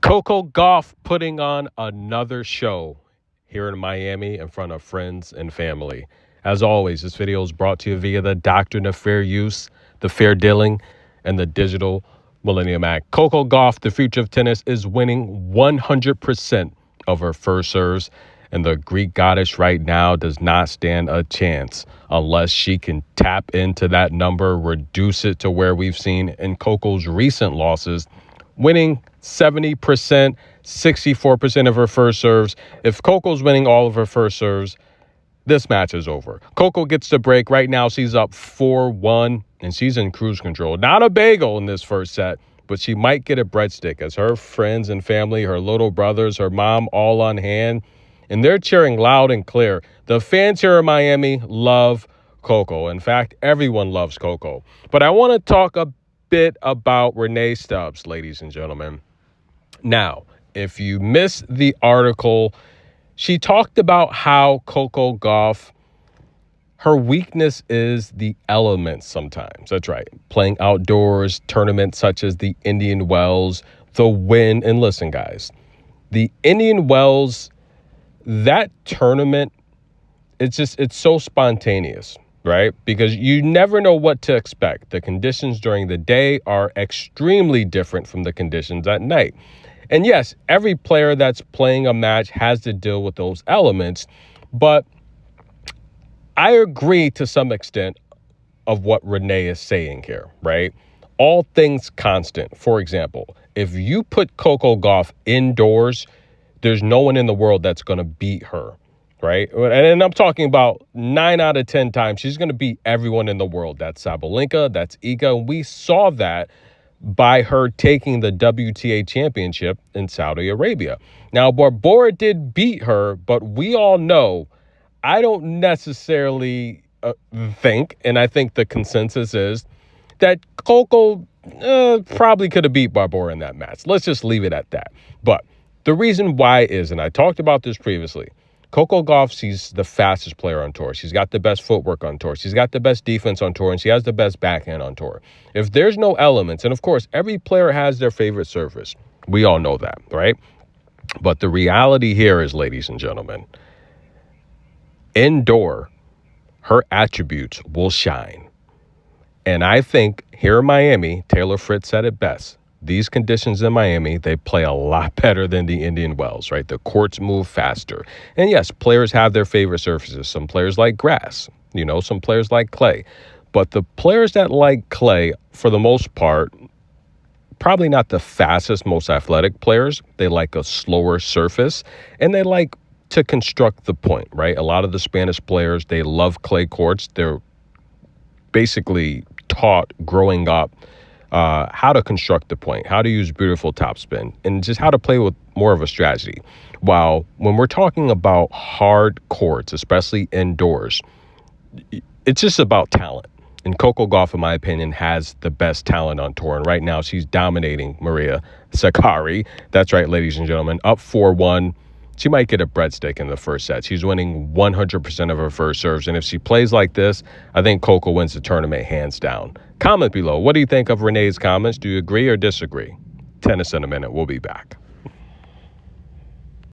Coco Gauff putting on another show here in Miami in front of friends and family. As always, this video is brought to you via the doctrine of fair use, the fair dealing, and the digital Millennium Act. Coco Gauff, the future of tennis, is winning 100% of her first serves, and the Greek goddess right now does not stand a chance unless she can tap into that number, reduce it to where we've seen in Coco's recent losses, winning 70%, 64% of her first serves. If Coco's winning all of her first serves, this match is over. Coco gets the break. Right now, she's up 4-1, and she's in cruise control. Not a bagel in this first set, but she might get a breadstick as her friends and family, her little brothers, her mom, all on hand, and they're cheering loud and clear. The fans here in Miami love Coco. In fact, everyone loves Coco. But I want to talk a bit about Renee Stubbs, ladies and gentlemen. Now, if you missed the article, she talked about how Coco Gauff, her weakness is the elements sometimes. That's right. Playing outdoors, tournaments such as the Indian Wells, the wind. And listen, guys, the Indian Wells, that tournament, it's so spontaneous, right? Because you never know what to expect. The conditions during the day are extremely different from the conditions at night. And yes, every player that's playing a match has to deal with those elements, but I agree to some extent of what Renee is saying here, right? All things constant. For example, if you put Coco Gauff indoors, there's no one in the world that's going to beat her, right? And I'm talking about 9 out of 10 times she's going to beat everyone in the world. That's Sabalenka, that's Iga, and we saw that by her taking the WTA championship in Saudi Arabia. Now, Barbora did beat her, but we all know, I don't necessarily think, and I think the consensus is that Coco probably could have beat Barbora in that match. Let's just leave it at that. But the reason why is, and I talked about this previously, Coco Gauff, she's the fastest player on tour. She's got the best footwork on tour. She's got the best defense on tour, and she has the best backhand on tour. If there's no elements, and of course, every player has their favorite surface. We all know that, right? But the reality here is, ladies and gentlemen, indoor, her attributes will shine. And I think here in Miami, Taylor Fritz said it best. These conditions in Miami, they play a lot better than the Indian Wells, right? The courts move faster. And yes, players have their favorite surfaces. Some players like grass, some players like clay. But the players that like clay, for the most part, probably not the fastest, most athletic players. They like a slower surface, and they like to construct the point, right? A lot of the Spanish players, they love clay courts. They're basically taught growing up how to construct the point, how to use beautiful topspin, and just how to play with more of a strategy. While when we're talking about hard courts, especially indoors, it's just about talent. And Coco Gauff, in my opinion, has the best talent on tour. And right now, she's dominating Maria Sakkari. That's right, ladies and gentlemen, up 4-1. She might get a breadstick in the first set. She's winning 100% of her first serves. And if she plays like this, I think Coco wins the tournament hands down. Comment below. What do you think of Renee's comments? Do you agree or disagree? Tennis in a minute. We'll be back.